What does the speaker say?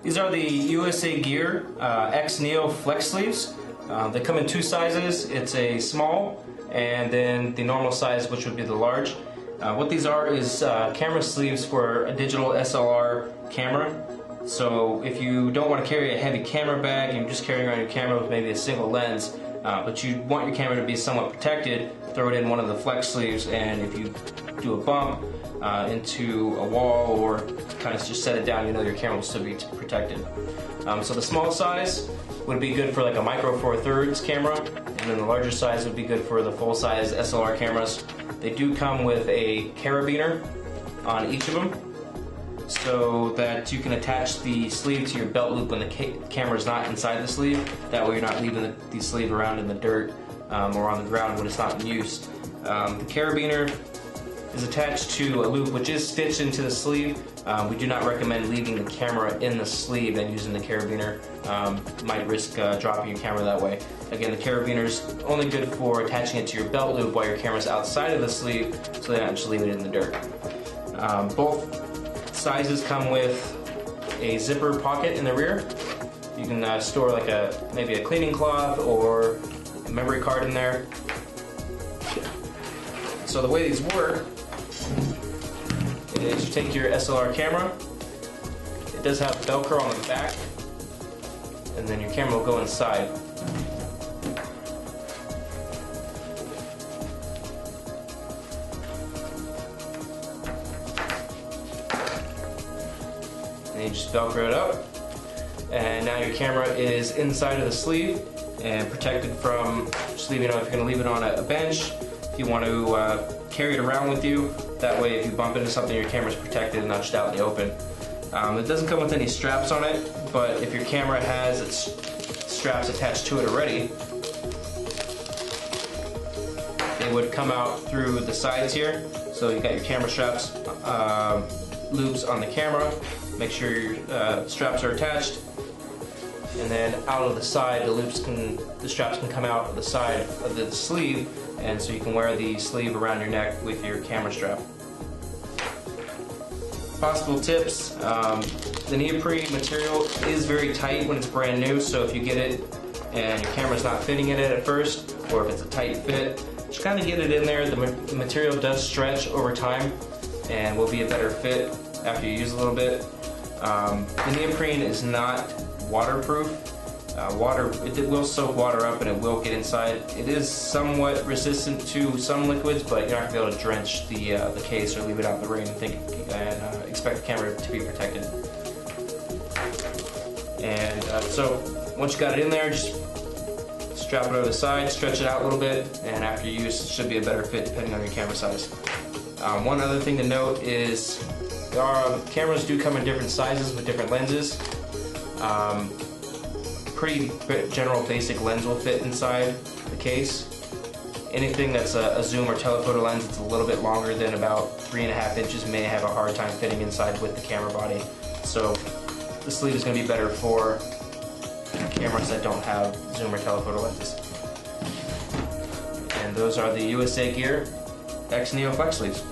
These are the USA GEAR-XNEO-FLEXSLEEVES. They come in two sizes. It's a small and then the normal size, which would be the large. What these are is camera sleeves for a digital SLR camera. So if you don't want to carry a heavy camera bag and you're just carrying around your camera with maybe a single lens, but you want your camera to be somewhat protected, throw it in one of the flex sleeves, and if you do a bump into a wall or kind of just set it down, you know your camera will still be protected. So the small size would be good for like a micro four thirds camera, and then the larger size would be good for the full size SLR cameras. They do come with a carabiner on each of them, so that you can attach the sleeve to your belt loop when the camera is not inside the sleeve. That way you're not leaving the sleeve around in the dirt or on the ground when it's not in use. The carabiner is attached to a loop which is stitched into the sleeve. We do not recommend leaving the camera in the sleeve and using the carabiner. Might risk dropping your camera that way. Again, the carabiner is only good for attaching it to your belt loop while your camera's outside of the sleeve, so they're not just leaving it in the dirt. Both sizes come with a zipper pocket in the rear. You can store like maybe a cleaning cloth or a memory card in there. So the way these work is you take your SLR camera. It does have Velcro on the back, and then your camera will go inside. And you just Velcro it up, and now your camera is inside of the sleeve and protected from just leaving it. If you're going to leave it on a bench, if you want to carry it around with you, that way if you bump into something, your camera's protected and not just out in the open. It doesn't come with any straps on it, but if your camera has its straps attached to it already, they would come out through the sides here. So you got your camera straps, loops on the camera. Make sure your straps are attached, and then out of the side, the straps can come out of the side of the sleeve, and so you can wear the sleeve around your neck with your camera strap. Possible tips: the neoprene material is very tight when it's brand new, so if you get it and your camera's not fitting in it at first, or if it's a tight fit, just kind of get it in there. The material does stretch over time and will be a better fit after you use a little bit. The neoprene is not waterproof. It will soak water up and it will get inside. It is somewhat resistant to some liquids, but you're not going to be able to drench the case or leave it out in the rain and expect the camera to be protected. And so once you got it in there, just strap it over the side, stretch it out a little bit, and after use, it should be a better fit depending on your camera size. One other thing to note is cameras do come in different sizes with different lenses. Pretty general basic lens will fit inside the case. Anything that's a zoom or telephoto lens that's a little bit longer than about 3.5 inches may have a hard time fitting inside with the camera body. So the sleeve is going to be better for cameras that don't have zoom or telephoto lenses. And those are the USA GEAR-XNEO-FLEXSLEEVEs.